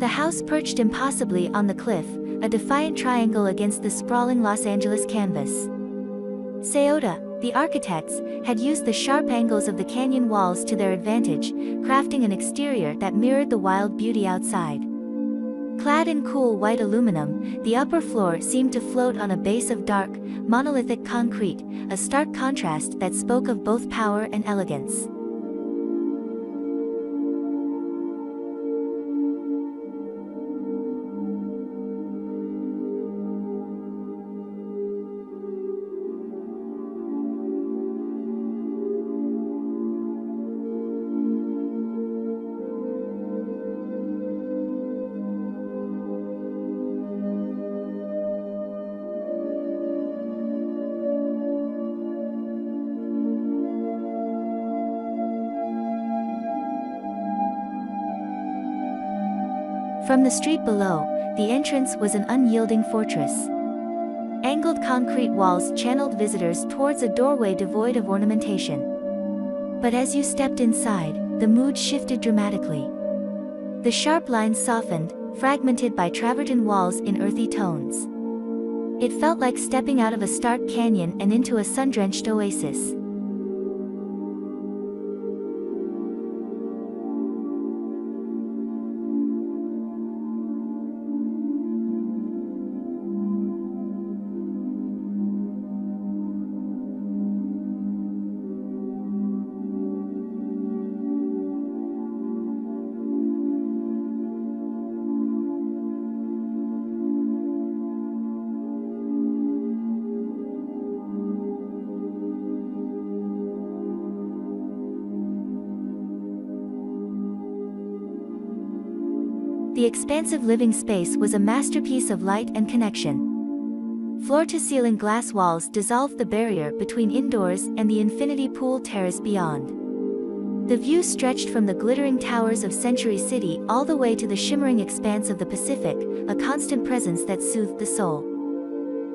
The house perched impossibly on the cliff, a defiant triangle against the sprawling Los Angeles canvas. SAOTA, the architects, had used the sharp angles of the canyon walls to their advantage, crafting an exterior that mirrored the wild beauty outside. Clad in cool white aluminum, the upper floor seemed to float on a base of dark, monolithic concrete, a stark contrast that spoke of both power and elegance. From the street below, the entrance was an unyielding fortress. Angled concrete walls channeled visitors towards a doorway devoid of ornamentation. But as you stepped inside, the mood shifted dramatically. The sharp lines softened, fragmented by travertine walls in earthy tones. It felt like stepping out of a stark canyon and into a sun-drenched oasis. The expansive living space was a masterpiece of light and connection. Floor-to-ceiling glass walls dissolved the barrier between indoors and the infinity pool terrace beyond. The view stretched from the glittering towers of Century City all the way to the shimmering expanse of the Pacific, a constant presence that soothed the soul.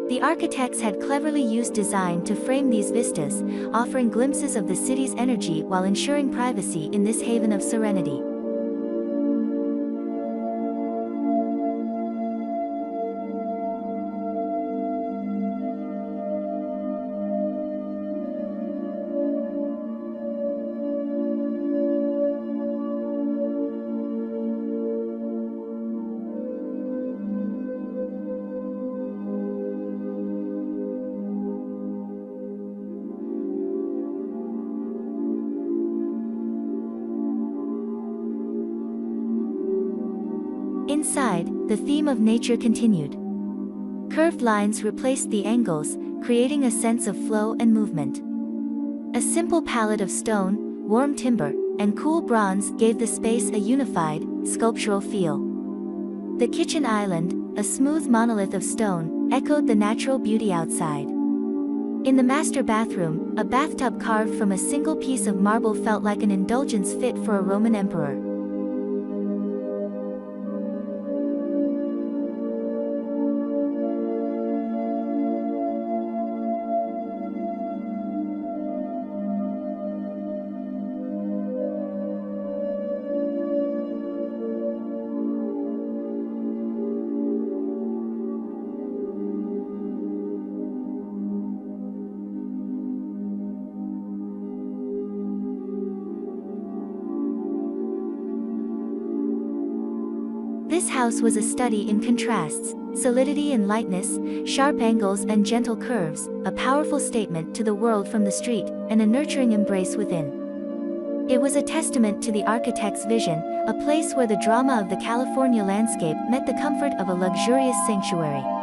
The architects had cleverly used design to frame these vistas, offering glimpses of the city's energy while ensuring privacy in this haven of serenity. Inside, the theme of nature continued. Curved lines replaced the angles, creating a sense of flow and movement. A simple palette of stone, warm timber, and cool bronze gave the space a unified, sculptural feel. The kitchen island, a smooth monolith of stone, echoed the natural beauty outside. In the master bathroom, a bathtub carved from a single piece of marble felt like an indulgence fit for a Roman emperor. This house was a study in contrasts, solidity and lightness, sharp angles and gentle curves, a powerful statement to the world from the street, and a nurturing embrace within. It was a testament to the architect's vision, a place where the drama of the California landscape met the comfort of a luxurious sanctuary.